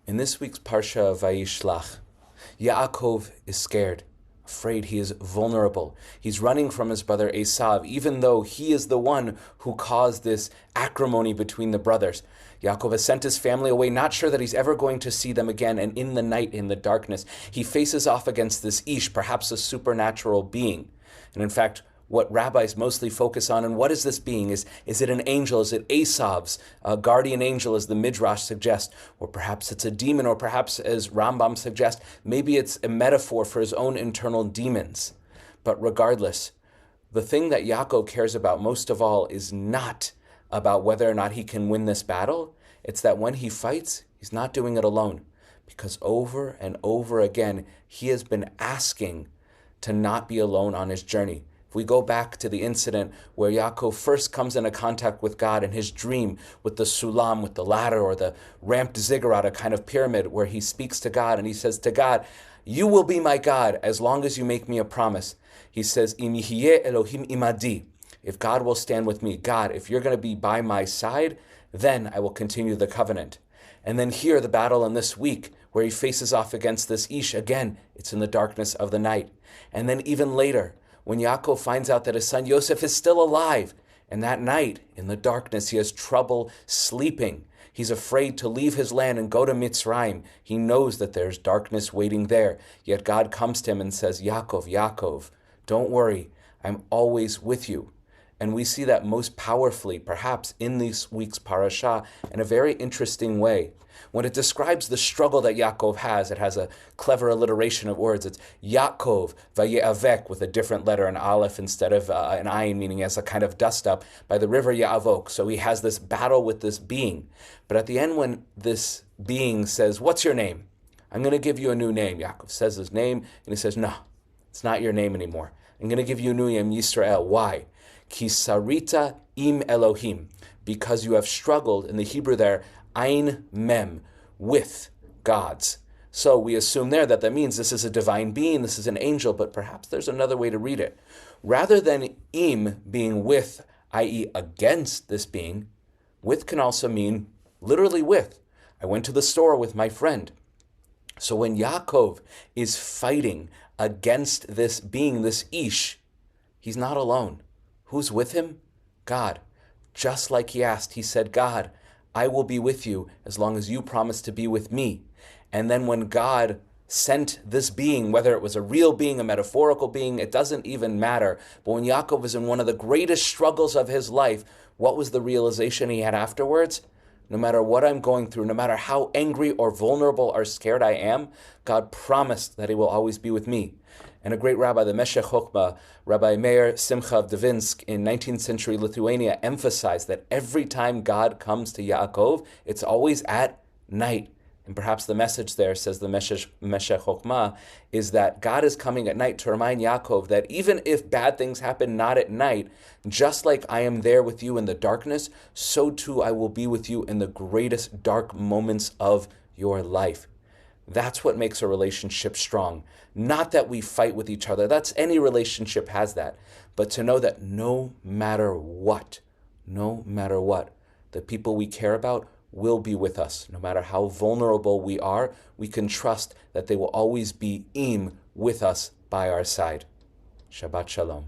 In this week's Parsha of Vayishlach, Yaakov is scared, afraid. He is vulnerable. He's running from his brother Esav, even though he is the one who caused this acrimony between the brothers. Yaakov has sent his family away, not sure that he's ever going to see them again, and in the night, in the darkness, he faces off against this Ish, perhaps a supernatural being. And in fact, what rabbis mostly focus on, and what is this being? Is it an angel? Is it Esav's guardian angel, as the Midrash suggests? Or perhaps it's a demon, or perhaps, as Rambam suggests, maybe it's a metaphor for his own internal demons. But regardless, the thing that Yaakov cares about most of all is not about whether or not he can win this battle. It's that when he fights, he's not doing it alone. Because over and over again, he has been asking to not be alone on his journey. If we go back to the incident where Yaakov first comes into contact with God in his dream with the sulam, with the ladder, or the ramped ziggurat, a kind of pyramid, where he speaks to God and he says to God, "You will be my God as long as you make me a promise." He says, "Im yihyeh Elohim imadi." If God will stand with me, God, if you're going to be by my side, then I will continue the covenant. And then here, the battle in this week, where he faces off against this Ish, again, it's in the darkness of the night. And then even later, when Yaakov finds out that his son Yosef is still alive, and that night, in the darkness, he has trouble sleeping. He's afraid to leave his land and go to Mitzrayim. He knows that there's darkness waiting there. Yet God comes to him and says, Yaakov, Yaakov, don't worry, I'm always with you. And we see that most powerfully, perhaps, in this week's parasha in a very interesting way. When it describes the struggle that Yaakov has, it has a clever alliteration of words. It's Yaakov, Vayeavek, with a different letter, an aleph instead of an ayin, meaning he has a kind of dust up, by the river Ya'avok. So he has this battle with this being. But at the end, when this being says, "What's your name? I'm going to give you a new name." Yaakov says his name, and he says, "No, it's not your name anymore. I'm going to give you a new name, Yisrael." Why? Ki sarita im Elohim, because you have struggled, in the Hebrew there, ein mem, with gods. So we assume there that means this is a divine being, this is an angel, but perhaps there's another way to read it. Rather than im being with, i.e. against this being, with can also mean literally with. I went to the store with my friend. So when Yaakov is fighting against this being, this Ish, he's not alone. Who's with him? God. Just like he asked, he said, God, I will be with you as long as you promise to be with me. And then when God sent this being, whether it was a real being, a metaphorical being, it doesn't even matter. But when Yaakov was in one of the greatest struggles of his life, what was the realization he had afterwards? No matter what I'm going through, no matter how angry or vulnerable or scared I am, God promised that he will always be with me. And a great rabbi, the Meshech Chochmah, Rabbi Meir Simcha of Dvinsk in 19th century Lithuania, emphasized that every time God comes to Yaakov, it's always at night. And perhaps the message there, says the Meshech Chochmah, is that God is coming at night to remind Yaakov that even if bad things happen not at night, just like I am there with you in the darkness, so too I will be with you in the greatest dark moments of your life. That's what makes a relationship strong. Not that we fight with each other. That's any relationship has that. But to know that no matter what, the people we care about will be with us. No matter how vulnerable we are, we can trust that they will always be with us by our side. Shabbat Shalom.